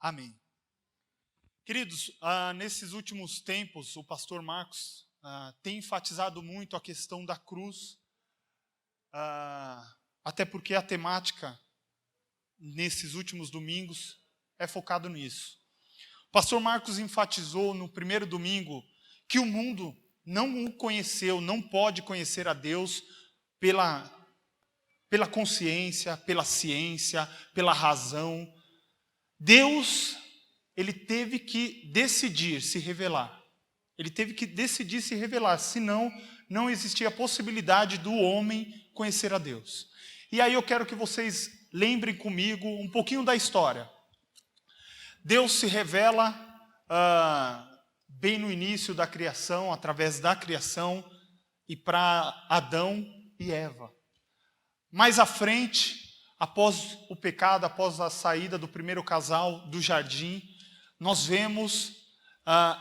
Amém. Queridos, nesses últimos tempos, o pastor Marcos tem enfatizado muito a questão da cruz, até porque a temática, nesses últimos domingos, é focado nisso. O pastor Marcos enfatizou no primeiro domingo que o mundo não o conheceu, não pode conhecer a Deus pela consciência, pela ciência, pela razão. Deus, ele teve que decidir se revelar. Ele teve que decidir se revelar, senão não existia a possibilidade do homem conhecer a Deus. E aí eu quero que vocês lembrem comigo um pouquinho da história. Deus se revela bem no início da criação, através da criação, e para Adão e Eva. Mais à frente, após o pecado, após a saída do primeiro casal do jardim, nós vemos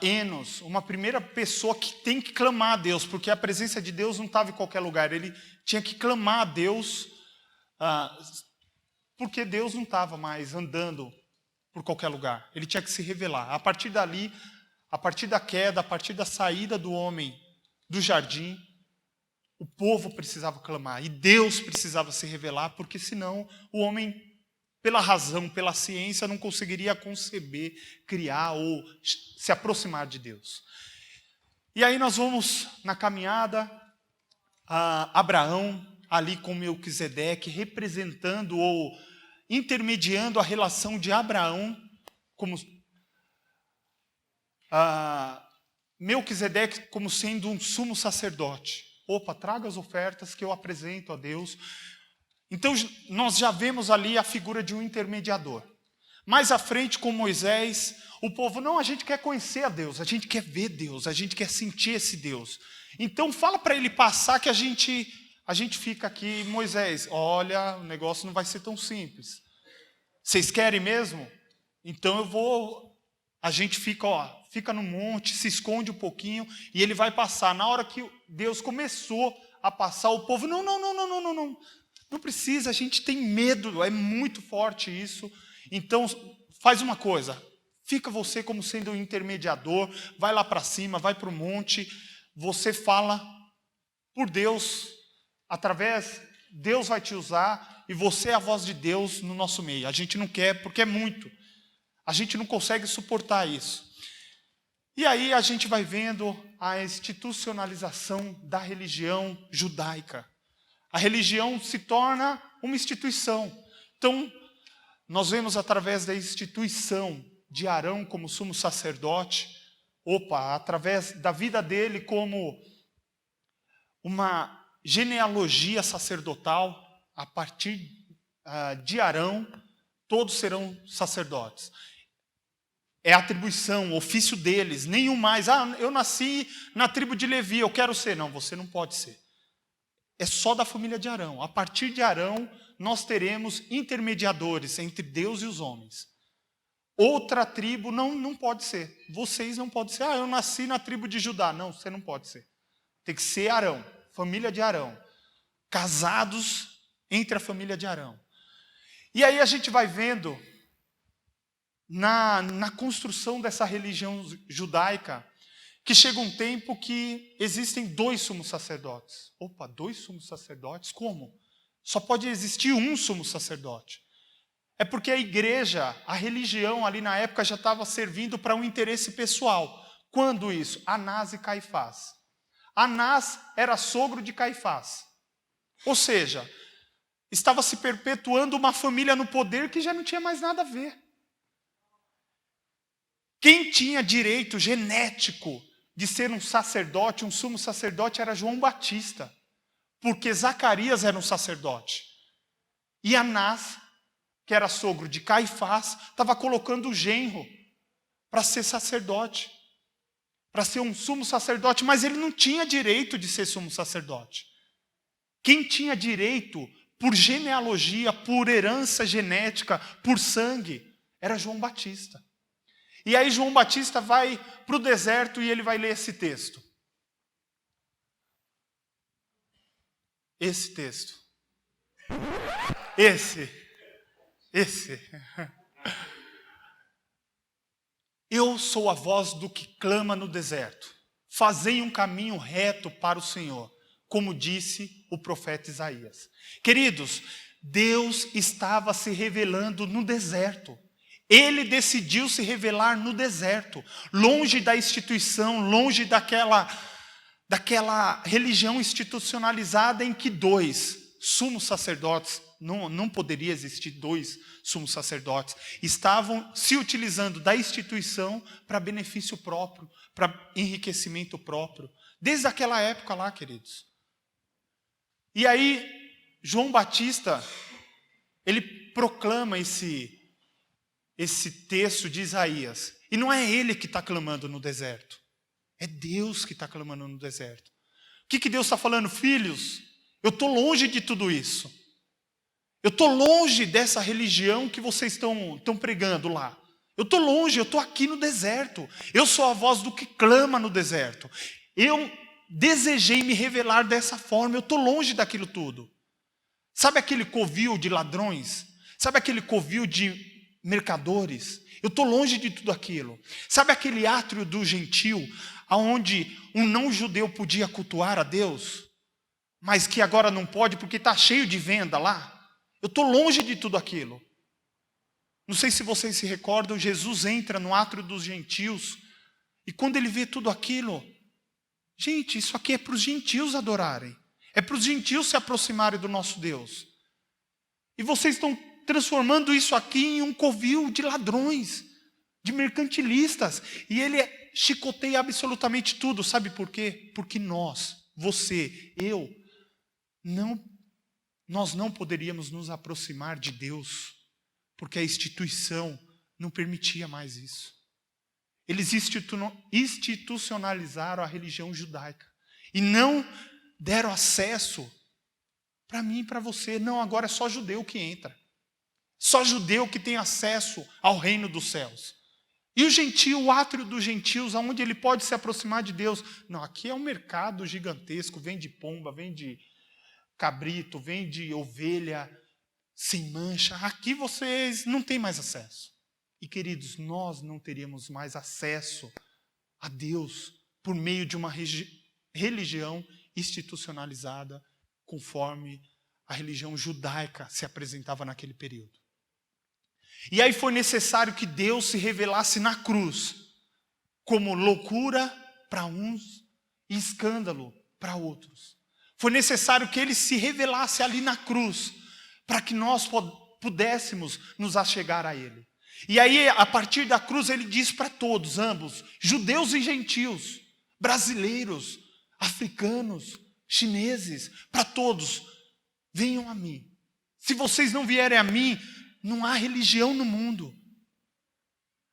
Enos, uma primeira pessoa que tem que clamar a Deus, porque a presença de Deus não estava em qualquer lugar, ele tinha que clamar a Deus, porque Deus não estava mais andando por qualquer lugar, ele tinha que se revelar. A partir dali, a partir da queda, a partir da saída do homem do jardim, o povo precisava clamar, e Deus precisava se revelar, porque senão o homem, pela razão, pela ciência, não conseguiria conceber, criar ou se aproximar de Deus. E aí nós vamos na caminhada, Abraão, ali com Melquisedeque, representando ou intermediando a relação de Abraão, como Melquisedeque como sendo um sumo sacerdote. Opa, traga as ofertas que eu apresento a Deus. Então, nós já vemos ali a figura de um intermediador. Mais à frente, com Moisés, o povo, não, a gente quer conhecer a Deus, a gente quer ver Deus, a gente quer sentir esse Deus. Então, fala para ele passar que a gente fica aqui, Moisés, olha, o negócio não vai ser tão simples. Vocês querem mesmo? Então a gente fica no monte, se esconde um pouquinho e ele vai passar. Na hora que Deus começou a passar, o povo, não precisa, a gente tem medo, é muito forte isso. Então, faz uma coisa, fica você como sendo o intermediador, vai lá para cima, vai para o monte, você fala por Deus, Deus vai te usar e você é a voz de Deus no nosso meio. A gente não quer, porque é muito. A gente não consegue suportar isso. E aí a gente vai vendo a institucionalização da religião judaica. A religião se torna uma instituição. Então, nós vemos através da instituição de Arão como sumo sacerdote, através da vida dele como uma genealogia sacerdotal, a partir de Arão, todos serão sacerdotes. É a atribuição, o ofício deles, nenhum mais. Eu nasci na tribo de Levi, eu quero ser. Não, você não pode ser. É só da família de Arão. A partir de Arão, nós teremos intermediadores entre Deus e os homens. Outra tribo não pode ser. Vocês não podem ser. Eu nasci na tribo de Judá. Não, você não pode ser. Tem que ser Arão, família de Arão. Casados entre a família de Arão. E aí a gente vai vendo na construção dessa religião judaica, que chega um tempo que existem 2 sumos sacerdotes. 2 sumos sacerdotes? Como? Só pode existir um sumo sacerdote. É porque a igreja, a religião ali na época já estava servindo para um interesse pessoal. Quando isso? Anás e Caifás. Anás era sogro de Caifás. Ou seja, estava se perpetuando uma família no poder que já não tinha mais nada a ver. Quem tinha direito genético de ser um sacerdote, um sumo sacerdote, era João Batista, porque Zacarias era um sacerdote. E Anás, que era sogro de Caifás, estava colocando o genro para ser sacerdote, para ser um sumo sacerdote, mas ele não tinha direito de ser sumo sacerdote. Quem tinha direito, por genealogia, por herança genética, por sangue, era João Batista. E aí João Batista vai para o deserto e ele vai ler esse texto. Esse texto. Esse. Eu sou a voz do que clama no deserto. Fazei um caminho reto para o Senhor, como disse o profeta Isaías. Queridos, Deus estava se revelando no deserto. Ele decidiu se revelar no deserto, longe da instituição, longe daquela religião institucionalizada em que dois sumos sacerdotes, não poderia existir dois sumos sacerdotes, estavam se utilizando da instituição para benefício próprio, para enriquecimento próprio, desde aquela época lá, queridos. E aí, João Batista, ele proclama esse texto de Isaías, e não é ele que está clamando no deserto, é Deus que está clamando no deserto. O que Deus está falando? Filhos, eu estou longe de tudo isso. Eu estou longe dessa religião que vocês estão pregando lá. Eu estou longe, eu estou aqui no deserto. Eu sou a voz do que clama no deserto. Eu desejei me revelar dessa forma, eu estou longe daquilo tudo. Sabe aquele covil de ladrões? Sabe aquele covil de mercadores? Eu estou longe de tudo aquilo. Sabe aquele átrio do gentil, onde um não-judeu podia cultuar a Deus, mas que agora não pode porque está cheio de venda lá? Eu estou longe de tudo aquilo. Não sei se vocês se recordam, Jesus entra no átrio dos gentios, e quando ele vê tudo aquilo, gente, isso aqui é para os gentios adorarem. É para os gentios se aproximarem do nosso Deus. E vocês estão transformando isso aqui em um covil de ladrões, de mercantilistas. E ele chicoteia absolutamente tudo. Sabe por quê? Porque nós, você, eu, nós não poderíamos nos aproximar de Deus, porque a instituição não permitia mais isso. Eles institucionalizaram a religião judaica e não deram acesso para mim e para você. Não, agora é só judeu que entra. Só judeu que tem acesso ao reino dos céus. E o gentio, o átrio dos gentios, aonde ele pode se aproximar de Deus? Não, aqui é um mercado gigantesco, vende pomba, vende cabrito, vende ovelha sem mancha. Aqui vocês não têm mais acesso. E queridos, nós não teríamos mais acesso a Deus por meio de uma religião institucionalizada, conforme a religião judaica se apresentava naquele período. E aí foi necessário que Deus se revelasse na cruz, como loucura para uns e escândalo para outros. Foi necessário que ele se revelasse ali na cruz, para que nós pudéssemos nos achegar a ele. E aí, a partir da cruz, ele diz para todos, ambos, judeus e gentios, brasileiros, africanos, chineses, para todos, venham a mim. Se vocês não vierem a mim, não há religião no mundo.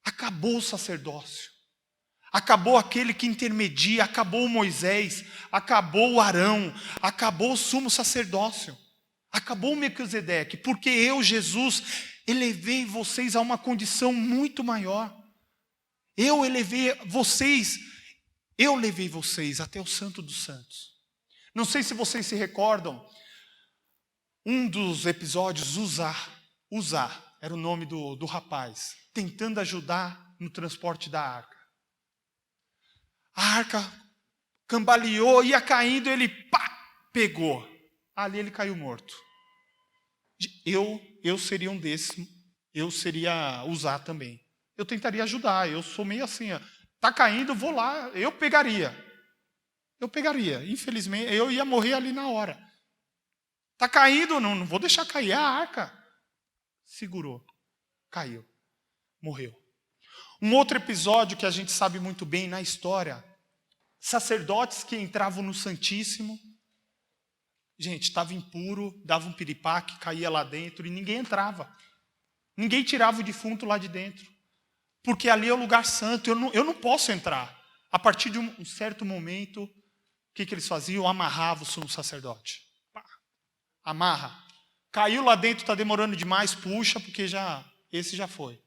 Acabou o sacerdócio. Acabou aquele que intermedia, acabou Moisés, acabou o Arão, acabou o sumo sacerdócio, acabou o Melquisedeque, porque eu, Jesus, elevei vocês a uma condição muito maior. Eu levei vocês até o Santo dos Santos. Não sei se vocês se recordam, um dos episódios, Uzá, era o nome do rapaz, tentando ajudar no transporte da arca. A arca cambaleou, ia caindo, ele pegou. Ali ele caiu morto. Eu seria um desses, eu seria Uzá também. Eu tentaria ajudar, eu sou meio assim, está caindo, vou lá, eu pegaria. Infelizmente, eu ia morrer ali na hora. Está caindo, não vou deixar cair a arca. Segurou, caiu, morreu. Um outro episódio que a gente sabe muito bem na história, sacerdotes que entravam no Santíssimo, gente, estava impuro, dava um piripaque, caía lá dentro e ninguém entrava. Ninguém tirava o defunto lá de dentro, porque ali é o lugar santo, eu não posso entrar. A partir de um certo momento, o que eles faziam? Amarravam o sumo sacerdote. Amarra. Caiu lá dentro, está demorando demais, puxa, porque esse já foi.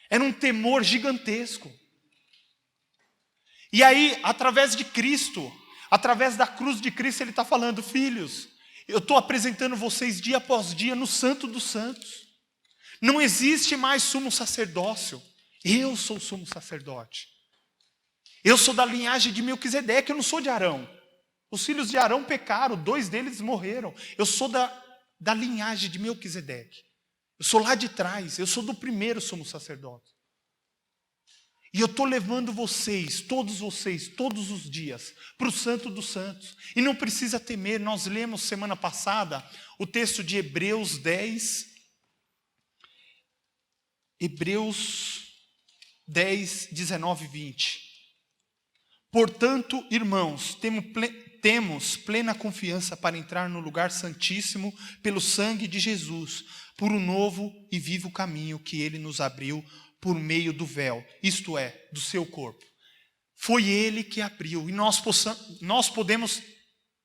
Era um temor gigantesco. E aí, através de Cristo, através da cruz de Cristo, ele está falando, filhos, eu estou apresentando vocês dia após dia no Santo dos Santos. Não existe mais sumo sacerdócio. Eu sou o sumo sacerdote. Eu sou da linhagem de Melquisedeque, eu não sou de Arão. Os filhos de Arão pecaram, 2 deles morreram. Eu sou da linhagem de Melquisedeque. Eu sou lá de trás, eu sou do primeiro sumo sacerdote. E eu estou levando vocês, todos os dias, para o Santo dos Santos. E não precisa temer, nós lemos semana passada o texto de Hebreus 10. Hebreus 10, 19 e 20. Portanto, irmãos, temos plena confiança para entrar no lugar santíssimo pelo sangue de Jesus, por um novo e vivo caminho que ele nos abriu por meio do véu, isto é, do seu corpo. Foi ele que abriu e nós podemos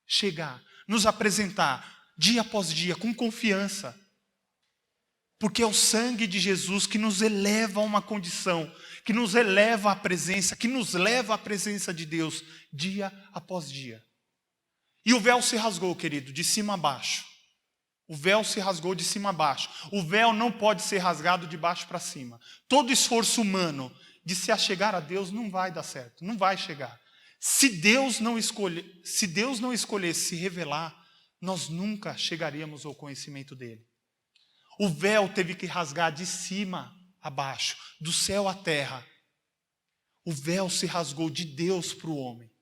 chegar, nos apresentar dia após dia com confiança, porque é o sangue de Jesus que nos eleva a uma condição, que nos eleva à presença, que nos leva à presença de Deus dia após dia. E o véu se rasgou, querido, de cima a baixo. O véu se rasgou de cima a baixo. O véu não pode ser rasgado de baixo para cima. Todo esforço humano de se achegar a Deus não vai dar certo, não vai chegar. Se Deus não escolhesse se revelar, nós nunca chegaríamos ao conhecimento dele. O véu teve que rasgar de cima a baixo, do céu à terra. O véu se rasgou de Deus para o homem.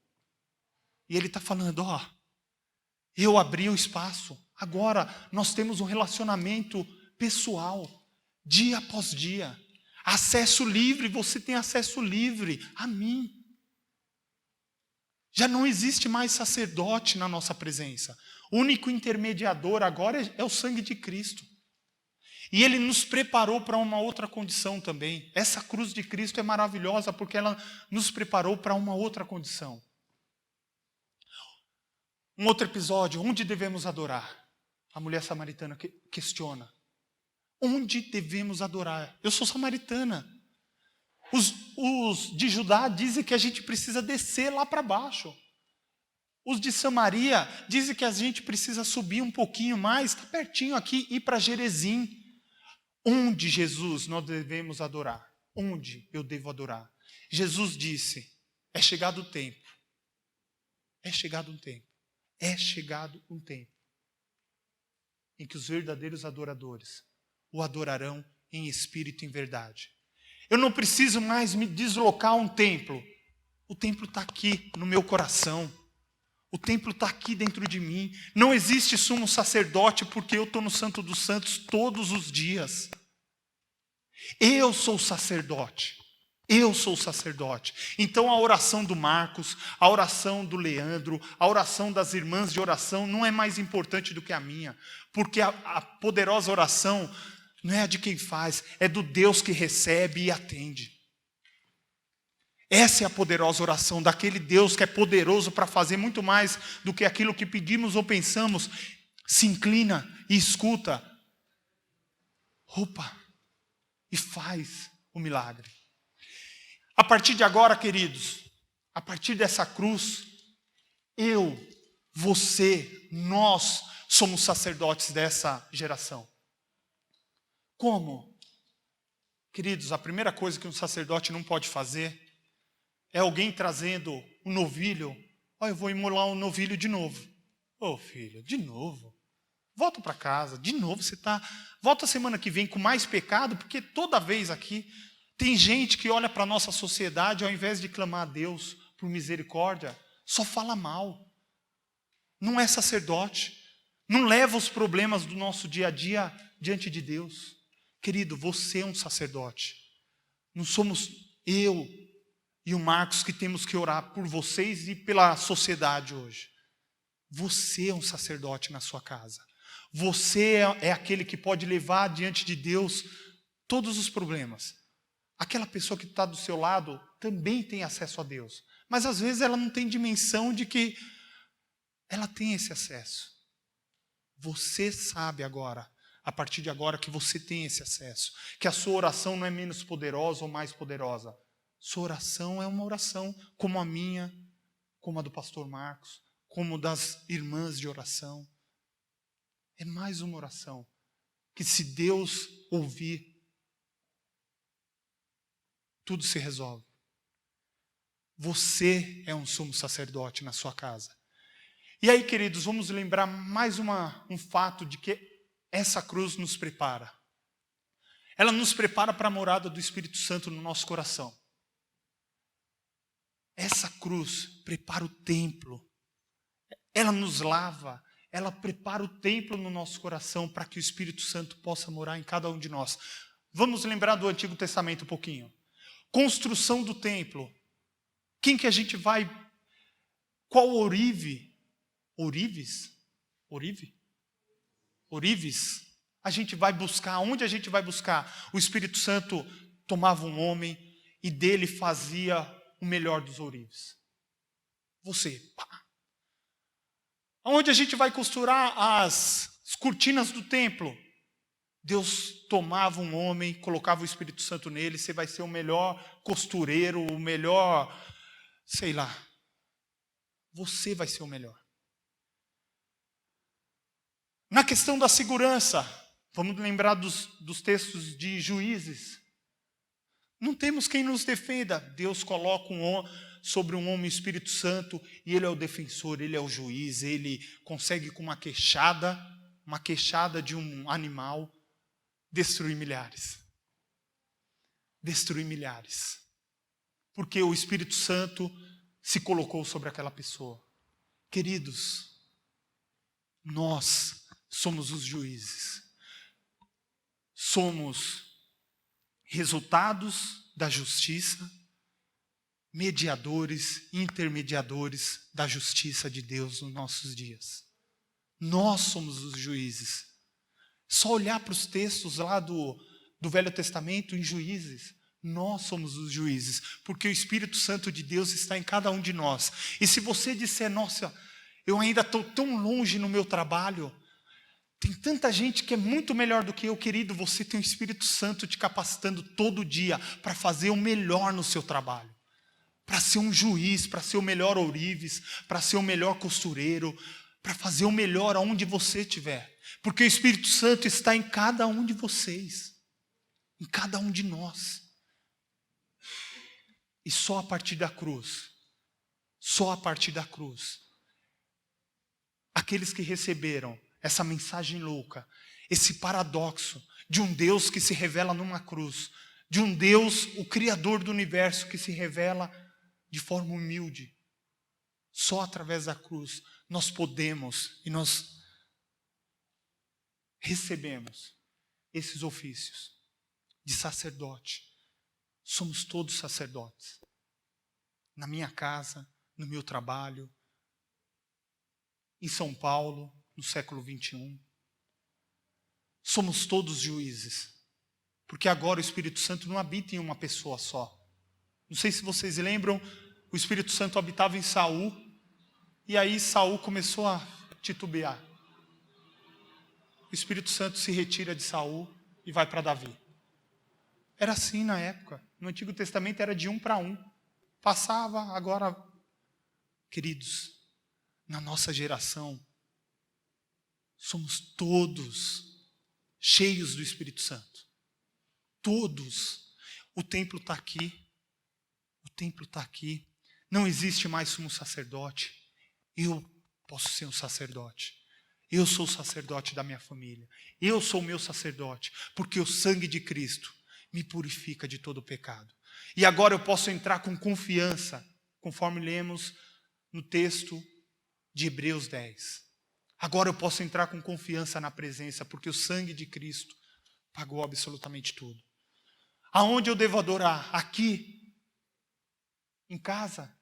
E ele está falando, eu abri o espaço. Agora nós temos um relacionamento pessoal, dia após dia. Acesso livre, você tem acesso livre a mim. Já não existe mais sacerdote na nossa presença. O único intermediador agora é o sangue de Cristo. E ele nos preparou para uma outra condição também. Essa cruz de Cristo é maravilhosa porque ela nos preparou para uma outra condição. Um outro episódio, onde devemos adorar? A mulher samaritana questiona. Onde devemos adorar? Eu sou samaritana. Os de Judá dizem que a gente precisa descer lá para baixo. Os de Samaria dizem que a gente precisa subir um pouquinho mais, está pertinho aqui, ir para Gerezim. Onde, Jesus, nós devemos adorar? Onde eu devo adorar? Jesus disse, é chegado o tempo. É chegado um tempo. É chegado um tempo em que os verdadeiros adoradores o adorarão em espírito e em verdade. Eu não preciso mais me deslocar a um templo. O templo está aqui no meu coração. O templo está aqui dentro de mim. Não existe sumo sacerdote porque eu estou no Santo dos Santos todos os dias. Eu sou sacerdote. Eu sou sacerdote. Então a oração do Marcos, a oração do Leandro, a oração das irmãs de oração não é mais importante do que a minha. Porque a poderosa oração não é a de quem faz, é do Deus que recebe e atende. Essa é a poderosa oração daquele Deus que é poderoso para fazer muito mais do que aquilo que pedimos ou pensamos. Se inclina e escuta. E faz o milagre. A partir de agora, queridos, a partir dessa cruz, eu, você, nós somos sacerdotes dessa geração. Como? Queridos, a primeira coisa que um sacerdote não pode fazer é alguém trazendo um novilho. Eu vou imolar um novilho de novo. Filho, de novo? Volta para casa, de novo volta semana que vem com mais pecado, porque toda vez aqui tem gente que olha para a nossa sociedade, ao invés de clamar a Deus por misericórdia, só fala mal. Não é sacerdote. Não leva os problemas do nosso dia a dia diante de Deus. Querido, você é um sacerdote. Não somos eu e o Marcos que temos que orar por vocês e pela sociedade hoje. Você é um sacerdote na sua casa. Você é aquele que pode levar diante de Deus todos os problemas. Aquela pessoa que está do seu lado também tem acesso a Deus. Mas às vezes ela não tem dimensão de que ela tem esse acesso. Você sabe agora, a partir de agora, que você tem esse acesso. Que a sua oração não é menos poderosa ou mais poderosa. Sua oração é uma oração como a minha, como a do pastor Marcos, como das irmãs de oração. É mais uma oração que, se Deus ouvir, tudo se resolve. Você é um sumo sacerdote na sua casa. E aí, queridos, vamos lembrar mais um fato de que essa cruz nos prepara. Ela nos prepara para a morada do Espírito Santo no nosso coração. Essa cruz prepara o templo. Ela nos lava. Ela prepara o templo no nosso coração para que o Espírito Santo possa morar em cada um de nós. Vamos lembrar do Antigo Testamento um pouquinho. Construção do templo. Quem que a gente vai... Qual orive? Orives? Orive? Orives? A gente vai buscar, onde a gente vai buscar? O Espírito Santo tomava um homem e dele fazia o melhor dos ourives. Você, pá. Onde a gente vai costurar as cortinas do templo? Deus tomava um homem, colocava o Espírito Santo nele, você vai ser o melhor costureiro, o melhor, sei lá. Você vai ser o melhor. Na questão da segurança, vamos lembrar dos textos de Juízes. Não temos quem nos defenda. Deus coloca sobre um homem o Espírito Santo e ele é o defensor, ele é o juiz, ele consegue com uma queixada de um animal, destruir milhares. Destruir milhares. Porque o Espírito Santo se colocou sobre aquela pessoa. Queridos, nós somos os juízes. Somos resultados da justiça, mediadores, intermediadores da justiça de Deus nos nossos dias. Nós somos os juízes. Só olhar para os textos lá do Velho Testamento, em Juízes, nós somos os juízes, porque o Espírito Santo de Deus está em cada um de nós. E se você disser, nossa, eu ainda estou tão longe no meu trabalho, tem tanta gente que é muito melhor do que eu, querido, você tem o Espírito Santo te capacitando todo dia para fazer o melhor no seu trabalho. Para ser um juiz, para ser o melhor ourives, para ser o melhor costureiro, para fazer o melhor aonde você estiver. Porque o Espírito Santo está em cada um de vocês, em cada um de nós. E só a partir da cruz, aqueles que receberam essa mensagem louca, esse paradoxo de um Deus que se revela numa cruz, de um Deus, o Criador do universo, que se revela de forma humilde. Só através da cruz nós podemos e nós recebemos esses ofícios de sacerdote. Somos todos sacerdotes. Na minha casa, no meu trabalho, em São Paulo, no século 21. Somos todos juízes. Porque agora o Espírito Santo não habita em uma pessoa só. Não sei se vocês lembram, o Espírito Santo habitava em Saul, e aí Saul começou a titubear. O Espírito Santo se retira de Saul e vai para Davi. Era assim na época. No Antigo Testamento era de 1 para 1. Passava, agora... Queridos, na nossa geração, somos todos cheios do Espírito Santo. Todos. O templo está aqui. O templo está aqui. Não existe mais sumo sacerdote. Eu posso ser um sacerdote. Eu sou o sacerdote da minha família. Eu sou o meu sacerdote. Porque o sangue de Cristo me purifica de todo pecado. E agora eu posso entrar com confiança, conforme lemos no texto de Hebreus 10. Agora eu posso entrar com confiança na presença, porque o sangue de Cristo pagou absolutamente tudo. Aonde eu devo adorar? Aqui, em casa,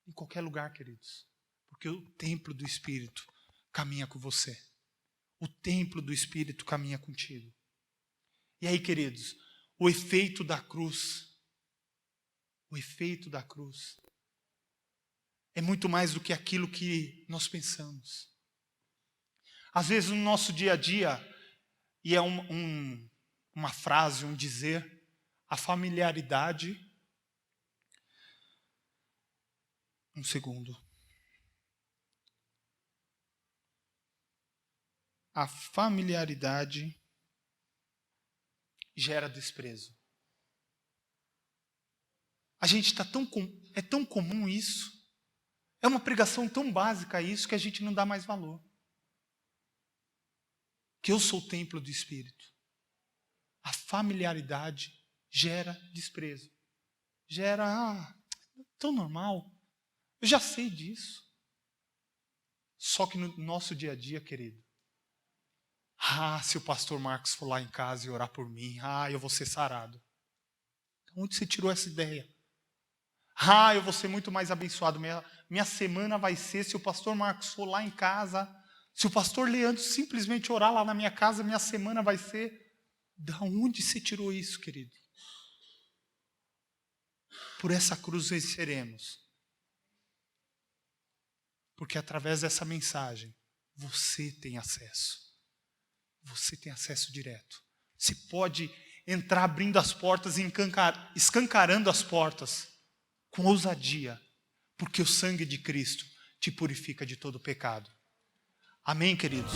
em qualquer lugar, queridos. Porque o templo do Espírito caminha com você. O templo do Espírito caminha contigo. E aí, queridos, o efeito da cruz é muito mais do que aquilo que nós pensamos. Às vezes no nosso dia a dia, e é uma frase, um dizer, a familiaridade... Um segundo. A familiaridade gera desprezo. A gente está é tão comum isso. É uma pregação tão básica isso que a gente não dá mais valor. Que eu sou o templo do Espírito. A familiaridade gera desprezo. Gera, tão normal. Eu já sei disso. Só que no nosso dia a dia, querido, se o pastor Marcos for lá em casa e orar por mim, eu vou ser sarado. Onde você tirou essa ideia? Eu vou ser muito mais abençoado. Minha semana vai ser, se o pastor Marcos for lá em casa, se o pastor Leandro simplesmente orar lá na minha casa, minha semana vai ser. Da onde você tirou isso, querido? Por essa cruz venceremos. Porque através dessa mensagem, você tem acesso. Você tem acesso direto. Você pode entrar abrindo as portas e escancarando as portas com ousadia, porque o sangue de Cristo te purifica de todo pecado. Amém, queridos?